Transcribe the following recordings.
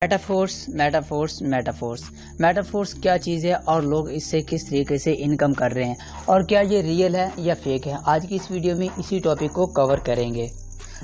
Metaphors کیا چیز ہے اور لوگ اس سے کس طریقے سے انکم کر رہے ہیں اور کیا یہ ریئل ہے یا فیک ہے، آج کی اس ویڈیو میں اسی ٹاپک کو کور کریں گے۔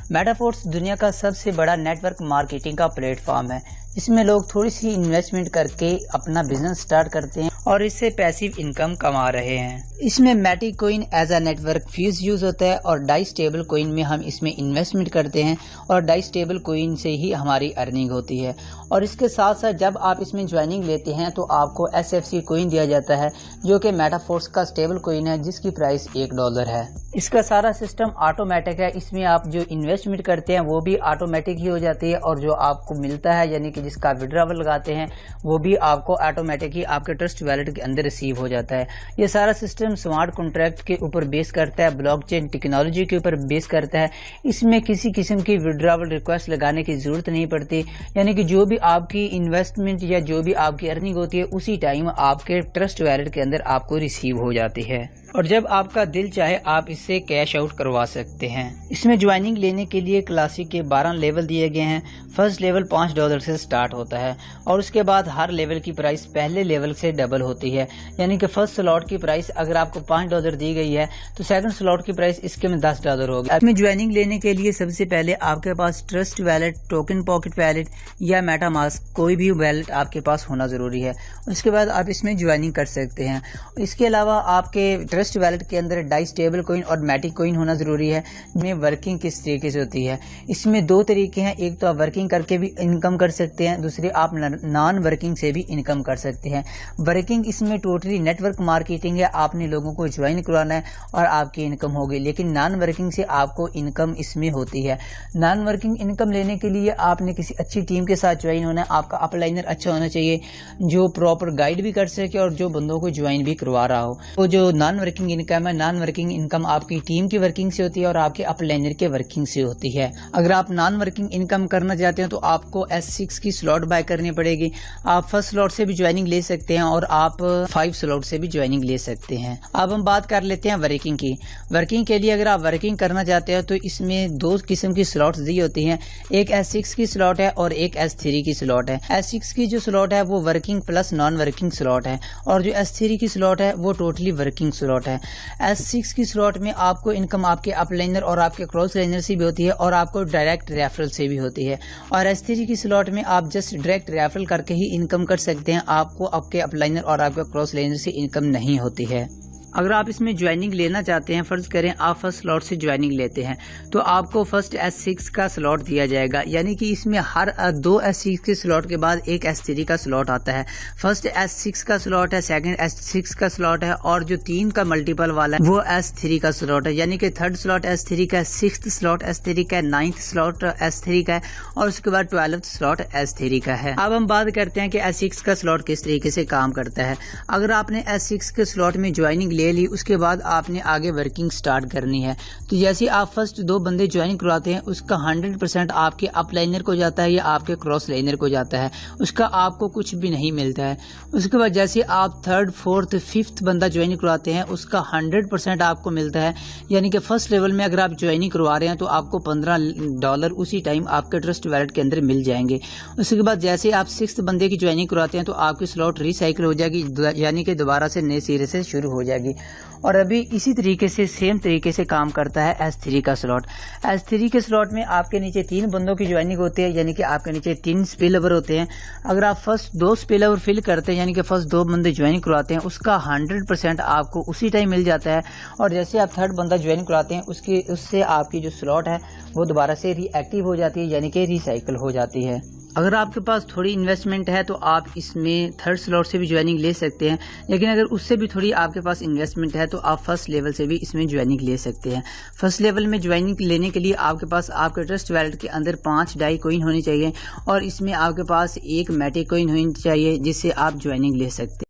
میٹافورس دنیا کا سب سے بڑا نیٹ ورک مارکیٹنگ کا پلیٹ فارم ہے، اس میں لوگ تھوڑی سی انویسٹمنٹ کر کے اپنا بزنس سٹارٹ کرتے ہیں اور اس سے پیسیو انکم کما رہے ہیں۔ اس میں Matic coin as a network fee use ہوتا ہے اور ڈائی سٹیبل کوئن میں ہم اس میں انویسٹمنٹ کرتے ہیں اور ڈائی سٹیبل کوئن سے ہی ہماری ارننگ ہوتی ہے۔ اور اس کے ساتھ ساتھ جب آپ اس میں جوائننگ لیتے ہیں تو آپ کو SFC کوئن دیا جاتا ہے جو کہ میٹافورس کا سٹیبل کوئن ہے جس کی پرائس $1 ہے۔ اس کا سارا سسٹم آٹومیٹک ہے، اس میں آپ جو انویسٹمنٹ کرتے ہیں وہ بھی آٹومیٹک ہی ہو جاتی ہے اور جو آپ کو ملتا ہے یعنی کہ جس کا وڈراول لگاتے ہیں وہ بھی آپ کو آٹومیٹک ہی آپ کے ٹرسٹ ویلٹ کے اندر ریسیو ہو جاتا ہے۔ یہ سارا سسٹم سمارٹ کنٹریکٹ کے اوپر بیس کرتا ہے، بلاک چین ٹیکنالوجی کے اوپر بیس کرتا ہے۔ اس میں کسی قسم کی وڈراول ریکویسٹ لگانے کی ضرورت نہیں پڑتی، یعنی کہ جو بھی آپ کی انویسٹمنٹ یا جو بھی آپ کی ارننگ ہوتی ہے اسی ٹائم آپ کے ٹرسٹ ویلٹ کے اندر آپ کو ریسیو ہو جاتی ہے اور جب آپ کا دل چاہے آپ اس سے کیش آؤٹ کروا سکتے ہیں۔ اس میں جوائننگ لینے کے لیے کلاسک کے 12 لیول دیے گئے ہیں۔ فرسٹ لیول $5 سے سٹارٹ ہوتا ہے اور اس کے بعد ہر لیول کی پرائس پہلے لیول سے ڈبل ہوتی ہے، یعنی کہ فرسٹ سلاٹ کی پرائس اگر آپ کو $5 دی گئی ہے تو سیکنڈ سلاٹ کی پرائس اس کے میں $10 ہوگی۔ اس میں جوائننگ لینے کے لیے سب سے پہلے آپ کے پاس Trust Wallet, TokenPocket wallet یا میٹا ماسک کوئی بھی ویلٹ آپ کے پاس ہونا ضروری ہے، اس کے بعد آپ اس میں جوائننگ کر سکتے ہیں۔ اس کے علاوہ آپ کے ٹرسٹ ویلٹ کے اندر ڈائی سٹیبل کوئن اور میٹک کوئن ہونا ضروری ہے۔ جس میں ورکنگ کس طریقے سے ہوتی ہے، اس میں 2 طریقے ہیں، ایک تو آپ ورکنگ کر کے بھی انکم کر سکتے ہیں، دوسری آپ نان ورکنگ سے بھی انکم کر سکتے ہیں۔ ورکنگ اس میں ٹوٹلی نیٹ ورک مارکیٹنگ ہے، آپ نے لوگوں کو جوائن کروانا ہے اور آپ کی انکم ہوگی، لیکن نان ورکنگ سے آپ کو انکم اس میں ہوتی ہے۔ نان ورکنگ انکم لینے کے لیے آپ نے کسی اچھی ٹیم کے ساتھ جوائن ہونا ہے، آپ کا اپ لائنر اچھا ہونا چاہیے جو پراپر گائیڈ بھی کر سکے اور جو بندوں کو جوائن بھی کروا رہا ہو۔ تو جو نان ورکنگ انکم ہے، نان ورکنگ انکم آپ کی ٹیم کی ورکنگ سے ہوتی ہے اور آپ کے اپ لائنر کے ورکنگ سے ہوتی ہے۔ اگر آپ نان ورکنگ انکم کرنا چاہتے ہیں تو آپ کو S6 کی سلاٹ بائی کرنی پڑے گی۔ آپ فرسٹ سلاٹ سے بھی جوائننگ لے سکتے ہیں اور آپ 5 سلاٹ سے بھی جوائننگ لے سکتے ہیں۔ اب ہم بات کر لیتے ہیں ورکنگ کی۔ ورکنگ کے لیے اگر آپ ورکنگ کرنا چاہتے ہیں تو اس میں 2 قسم کی سلاٹس دی ہوتی ہیں، ایک S6 کی سلاٹ ہے اور ایک S3 کی سلاٹ ہے۔ S6 کی جو سلاٹ ہے وہ working plus non working slot ہے اور جو S3 کی سلاٹ ہے وہ ٹوٹلی ورکنگ سلاٹ ہے۔ S6 کی سلاٹ میں آپ کو انکم آپ کے اپ لائنر اور آپ کے کراس لائنر سے بھی ہوتی ہے اور آپ کو ڈائریکٹ ریفرل سے بھی ہوتی ہے، اور S3 کی سلاٹ میں آپ جسٹ ڈائریکٹ ریفرل کر کے ہی انکم کر سکتے ہیں، آپ کو آپ کے اپ لائنر اور آپ کے کراس لائنر سے انکم نہیں ہوتی ہے۔ اگر آپ اس میں جوائننگ لینا چاہتے ہیں، فرض کریں آپ فرسٹ سلاٹ سے جوائننگ لیتے ہیں تو آپ کو فرسٹ S6 کا سلاٹ دیا جائے گا، یعنی کہ اس میں ہر 2 S6 کے سلاٹ کے بعد ایک S3 کا سلاٹ آتا ہے۔ فرسٹ S6 کا سلاٹ ہے، سیکنڈ S6 کا سلاٹ ہے اور جو 3 کا ملٹیپل والا ہے وہ S3 کا سلاٹ ہے، یعنی کہ تھرڈ سلاٹ S3 کا ہے، 6th سلاٹ S3 کا ہے، 9th سلاٹ S3 کا ہے اور اس کے بعد 12th سلاٹ S3 کا ہے۔ اب ہم بات کرتے ہیں کہ S6 کا سلاٹ کس طریقے سے کام کرتا ہے۔ اگر آپ نے S6 کے سلاٹ میں جوائننگ لے لی، اس کے بعد آپ نے آگے ورکنگ سٹارٹ کرنی ہے، تو جیسے آپ فرسٹ 2 بندے جوائن کرواتے ہیں اس کا 100% آپ کے اپ لائنر کو جاتا ہے یا آپ کے کراس لائنر کو جاتا ہے، اس کا آپ کو کچھ بھی نہیں ملتا ہے۔ اس کے بعد جیسے آپ 3rd 4th 5th بندہ جوائن کرواتے ہیں اس کا 100% آپ کو ملتا ہے، یعنی کہ فرسٹ لیول میں اگر آپ جوائننگ کروا رہے ہیں تو آپ کو $15 اسی ٹائم آپ کے ٹرسٹ ویلٹ کے اندر مل جائیں گے۔ اس کے بعد جیسے آپ 6th بندے کی جوائننگ کرواتے ہیں تو آپ کی سلاٹ ریسائیکل ہو جائے گی، یعنی کہ دوبارہ سے نئے سرے سے شروع ہو جائے گی۔ اور ابھی اسی طریقے سے سیم طریقے سے کام کرتا ہے S3 کا سلاٹ۔ S3 کے سلاٹ میں آپ کے نیچے 3 بندوں کی جوائننگ ہوتی ہے، یعنی کہ آپ کے نیچے 3 اسپل اوور ہوتے ہیں۔ اگر آپ فرسٹ 2 اسپل اوور فل کرتے ہیں، یعنی کہ فرسٹ 2 بندے جوائن کرواتے ہیں، اس کا 100% آپ کو اسی ٹائم مل جاتا ہے، اور جیسے آپ 3rd بندہ جوائن کراتے ہیں اس سے آپ کی جو سلاٹ ہے وہ دوبارہ سے ری ایکٹیو ہو جاتی ہے، یعنی کہ ریسائیکل ہو جاتی ہے۔ اگر آپ کے پاس تھوڑی انویسٹمنٹ ہے تو آپ اس میں 3rd سلاٹ سے بھی جوائننگ لے سکتے ہیں، لیکن اگر اس سے بھی تھوڑی آپ کے پاس انویسٹمنٹ ہے تو آپ فرسٹ لیول سے بھی اس میں جوائننگ لے سکتے ہیں۔ فرسٹ لیول میں جوائننگ لینے کے لیے آپ کے پاس آپ کے ٹرسٹ ویلٹ کے اندر 5 ڈائی کوئن ہونی چاہیے اور اس میں آپ کے پاس ایک میٹک کوئن ہونی چاہیے جس سے آپ جوائننگ لے سکتے ہیں۔